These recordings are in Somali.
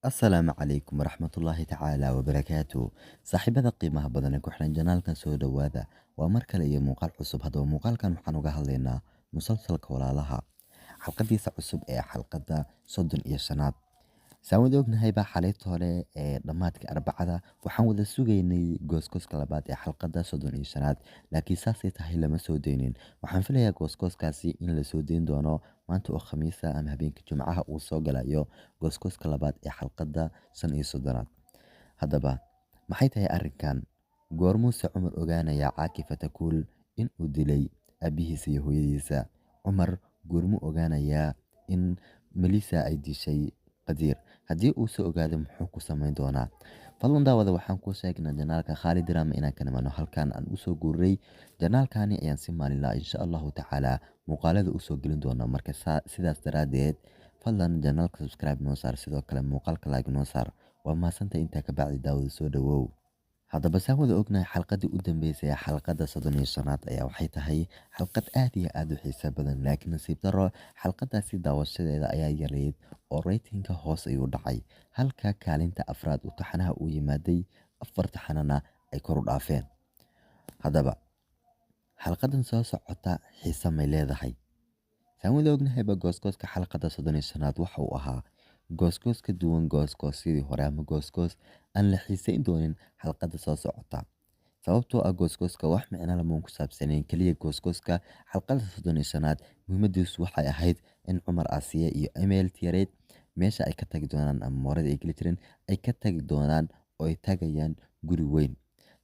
asalaamu calaykum waraxmatullaahi tacaala wabarakaatu saaxiibada qiimaha badan ee ku xiran janaalkan soo dhowaada waa mar kale iyo muuqaal cusub haddaba muuqaalkan waxaan uga hadlaynaa musalsalka walaalaha xalqadiisa cusub ee xalqada 35aad saan wada ognahayba xalayta hore ee dhammaadka arbacada waxaan wada sugaynay gooskooska labaad ee xalqada 35aad laakiin saasay tahay lama soo deynin waxaan filayaa gooskooskaasi in la soo deyn doono maanta oo khamiisa ama habeenka jumcaha uu soo galayo gooskooska labaad ee xalqada 35aad haddaba maxay tahay arrinkan goormuuse cumar ogaanayaa caaki fatakuul in uu dilay aabihiisa iyo hooyadiisa cumar goormuu ogaanayaa in melisa ay dishay qadiir haddii uu soo ogaado muxuu ku samayn doonaa fadlan daawada waxaan kuu sheegnaa janaalka khaalid drama inaan ka nimano halkan aan usoo guuray janaalkani ayaan si maalinlaa insha allahu tacaala muuqaalada usoo gelin doonaa marka sidaas daraadeed fadlan janaalka subscribe noo saar sidoo kale muuqaalka like noo saar waa mahadsanta intaa ka bacdi daawada soo dhawow haddaba saan wada ognahay xalqadii u dambeysay ee xalqada 35aad ayaa waxay tahay xalqad aad iyo aad u xiiso badan laakiin nasiib daro xalqadaasi daawashadeeda ayaa yareyd oo reytinka hoos ayuu dhacay halka kaalinta afraad uu taxanaha uu yimaaday 4 taxanana ay kor u dhaafeen haddaba xalqadan soo socota xiise may leedahay saan wada ognahayba gooskooska xalqada 35aad waxa uu ahaa goosgoos ka duwan gooskoosyadii hore ama goosgoos aan la xiisayn doonin xalqada soo socota sababtoo ah gooskooska wax micno lamuun ku saabsanayn keliya gooskooska xalqada 35aad muhiimadiisu waxay ahayd in cumar aasiya iyo emil tiyareed meesha ay ka tagi doonaan ama moorada ay geli jireen ay ka tagi doonaan oo ay tagayaan guri weyn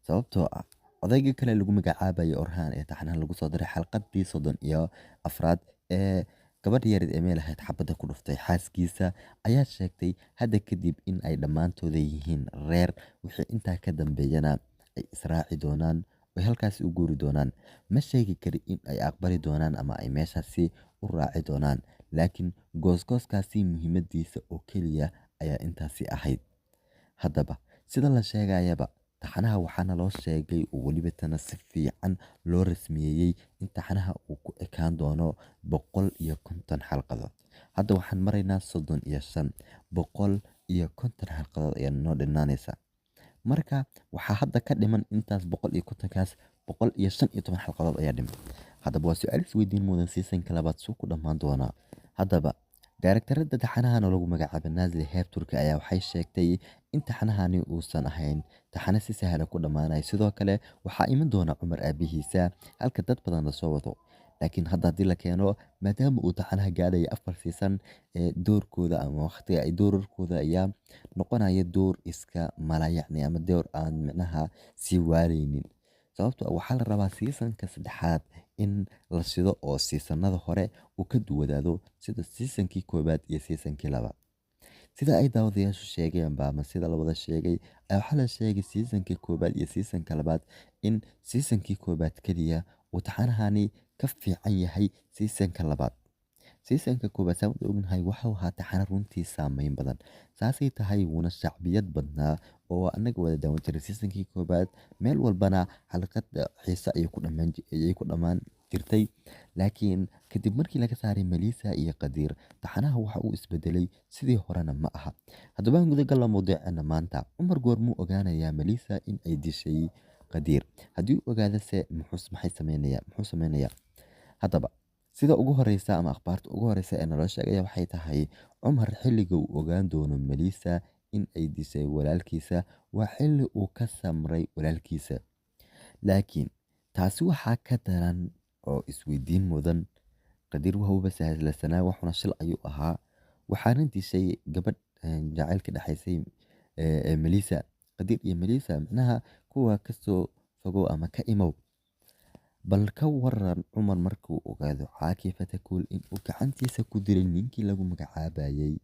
sababtoo ah odayga kale lagu magacaabayo orhaan ee taxanaha lagu soo diray xalqadii 34aad ee gabadha yareed ee meel ahayd xabadda ku dhuftay xaaskiisa ayaa sheegtay hadda kadib in ay dhammaantooda yihiin reer wixii intaa ka dambeeyana ay israaci doonaan oy halkaasi u guuri doonaan ma sheegi kari in ay aqbali doonaan ama ay meeshaasi u raaci doonaan laakiin goosgooskaasi muhiimadiisa oo keliya ayaa intaasi ahayd haddaba sida la sheegayaba taxanaha waxaana loo sheegay oo weliba tana si fiican loo rasmiyeeyey in taxanaha uu ku ekaan doono 150 xalqadood hadda waxaan maraynaa 35 150 xalqadood ayaa noo dhinaanaysa marka waxaa hadda ka dhiman intaas 150kaas 115 xalqadood ayaa dhiman haddaba waa su-aal isweydiin mudan seasonka labaad suu ku dhammaan doonaa haddaba daaragtarada taxanahan oo lagu magacaaba naasli heeb turki ayaa waxay sheegtay in taxanahani uusan ahayn taxane si sahla ku dhammaanaya sidoo kale waxaa iman doona cumar aabihiisa halka dad badan lasoo wado laakiin hadda haddii la keeno maadaama uu taxanaha gaadhaya 4 siisan doorkooda ama waqtiga ay doorarkooda ayaa noqonaya door iska malayacni ama door aan micnaha sii waaleynin sababtoo waxaa la rabaa siisanka saddexaad in la shido oo siisanada hore uu ka duwadaado sida siisankii koobaad iyo siisankii labaad sida ay daawadayaashu sheegeenba ama sida la wada sheegay waxaa la sheegay siisankii koobaad iyo siisanka labaad in siisankii koobaad keliya uu taxanahani ka fiican yahay siisanka labaad siisanka koobaad saan wada ognahay waxau ahaa taxane runtii saameyn badan saasay tahay wuuna shacbiyad badnaa oo anaga wada daawan jiray siisankii koobaad meel walbana xalqada xiise ayay ku dhammaan jirtay laakiin kadib markii laga saaray melisa iyo qadiir taxanaha waxa uu isbedelay sidii horena ma aha haddaba aan gudagalla mawduuceena maanta cumar goormuu ogaanayaa melisa in ay dishay qadiir haddii uu ogaadase muxuu sameynayaa haddaba sida ugu horeysa ama akhbaarta ugu horeysa ee naloo sheegaya waxay tahay cumar xilliga uu ogaan doono melisa in ay dishay walaalkiisa waa xilli uu ka samray walaalkiisa laakiin taasi waxaa ka daran oo isweydiin mudan qadiir wahuba sahlanaa waxuna shil ayuu ahaa waxaana dishay gabadh jacaylka dhexaysay melisa qadiir iyo melisa micnaha kuwa kasoo fogow ama ka imow bal ka waran cumar markuu ogaado caaki fatakuul inuu gacantiisa ku dilay ninkii lagu magacaabayay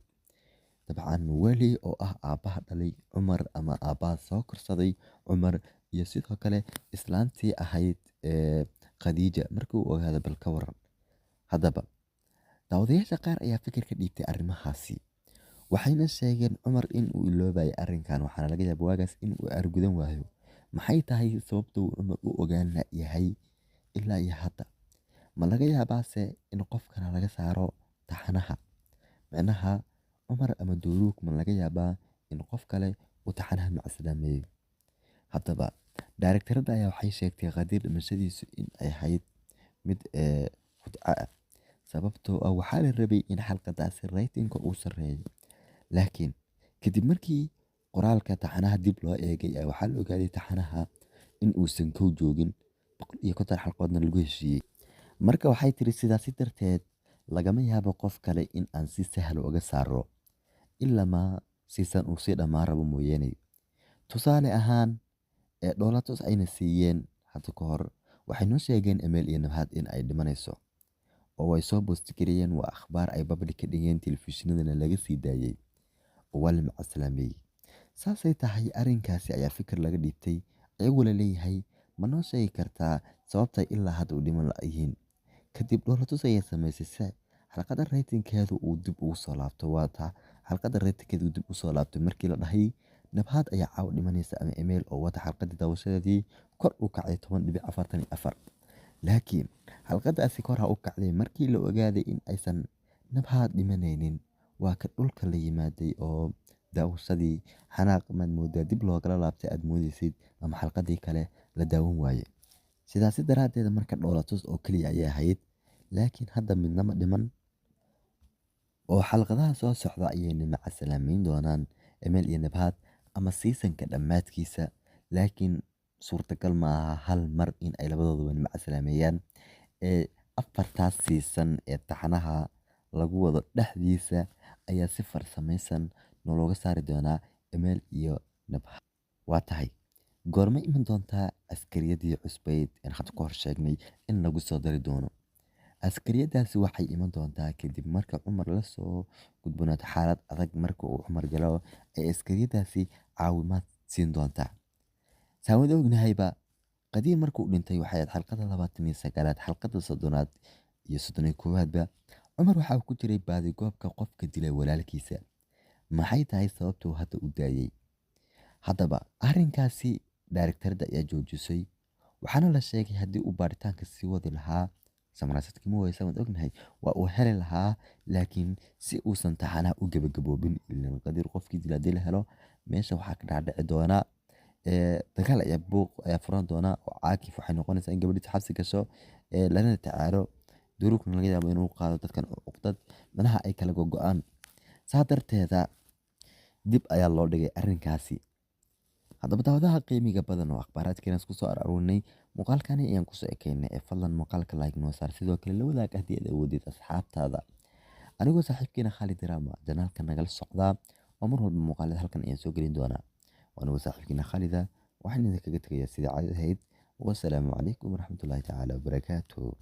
dabcan weli oo ah aabbaha dhalay cumar ama aabbaha soo korsaday cumar iyo sidoo kale islaantii ahayd khadiija markii uu ogaado bal ka waran haddaba daawadayaasha qaar ayaa fikir ka dhiibtay arrimahaasi waxayna sheegeen cumar inuu iloobayay arrinkan waxaana laga yaaba waagaas inuu argudan waayo maxay tahay sababta uu cumar u ogaan yahay ilaa iyo hadda ma laga yaabaase in qofkana laga saaro taxanaha micnaha Cumar ama Duuluug ma laga yaabaa in qof kale uu taxanaha macasalaameeyey. Haddaba daaragtarada ayaa waxay sheegtay Qadiir dhimashadiisu in ay ahayd mid khudco ah, sababtoo ah waxaa la rabay in xalqadaasi raytinka uu sarreeyo. Laakiin kadib markii qoraalka taxanaha dib loo eegay waxaa la ogaaday taxanaha in uusan kow joogin 150 xalqadoodna lagu heshiiyey. Marka waxay tiri sidaasi darteed lagama yaabo qof kale in aan si sahal uga saaro ilamaa siisan uu sii dhammaan rabo mooyaane. Tusaale ahaan dhoolatus ayna siiyeen hadda ka hor waxay noo sheegeen Emeel iyo Nabhad in ay dhimanayso oo way soo boostigareeyeen waa akhbaar ay public ka dhigeen telefishinadana laga sii daayay oo waa la macasalaameeyey. Saasay tahay arrinkaasi ayaa fikir laga dhiibtay ayagoo la leeyahay ma noo sheegi kartaa sababtay ilaa hadda u dhiman la'yihiin. Kadib dhoolatus ayay samaysay si xalqada raytinkeedu uu dib ugu soo laabto. Waa taa xalqada raytinkeedu dib u soo laabtay markii la dhahay Nabhad ayaa caaw dhimanaysa ama Emeel oo wata xalqadii daawashadeedii kor u kacay 10.44. Laakiin xalqadaasi kor ha u kacday markii la ogaaday in aysan Nabhad dhimanaynin waa ka dhulka la yimaaday oo daawashadii xanaaq maad moodaa dib loogala laabtay aad moodaysid ama xalqadii kale la daawan waaye. Sidaasi daraaddeed marka dhoolatus oo keliya ayay ahayd laakiin hadda midnama dhiman oo xalqadaha soo socda ayayna macasalaameyn doonaan Emeel iyo Nabhad ama seasonka dhammaadkiisa. Laakiin suurtagal ma aha hal mar in ay labadooduba macasalaameeyaan. Afartaas season ee taxanaha lagu wado dhexdiisa ayaa si farsamaysan nologa saari doonaa Emeel iyo Nabhad. Waa tahay goorma iman doontaa askariyadii cusbayd aan hadda ka hor sheegnay in lagu soo dari doono. Askariyadaasi waxay iman doontaa kadib marka Cumar la soo gudboonato xaalad adag marka uu Cumar galo ay askariyadaasi caawimaad siin doontaa. Saawada ognahayba Qadiir markuu dhintay waxay ahayd xalqada 29aad xalqada 30aad iyo 31aadba Cumar waxa uu ku jiray baadigoobka qofka dilay walaalkiisa. Maxay tahay sababtuu hadda u daayay? Haddaba arrinkaasi daaragtarada ayaa joojisay waxaana la sheegay haddii uu baaritaanka sii wadi lahaa samarasadkii ma waysan wad ognahay waa uu heli lahaa laakiin si uusan taxanaha u gabagaboobin ilaan Qadiir qofkii dilay hadii la helo meesha waxaa ka dhaadhici doona dagaal ayaa buuq ayaa furan doona oo Caakif waxay noqonaysaa in gabadhiisa xabsi gasho lana tacaalo Duuluugna laga yaabo inuu qaado dadkan uqdad manaha ay kala go'aan. Saa darteeda dib ayaa loo dhigay arrinkaasi. Haddaba daawadaha qiimiga badan oo akhbaaraadkeena isku soo aruurinay muuqaalkani ayaan ku soo ekeynay fadlan muuqaalka like noo saar sidoo kale la wadaag haddii aad awoodid asxaabtaada. Anigoo saaxiibkeena Khalid Drama janaalka nagala socdaa oo mar walba muuqaalada halkan ayaan soo gelin doonaa. Anigoo saaxiibkeena Khalida waxaan idinkaga tegayaa sidii caadi ahayd. Wassalaamu calaykum waraxmatullaahi tacaala wabarakaatuh.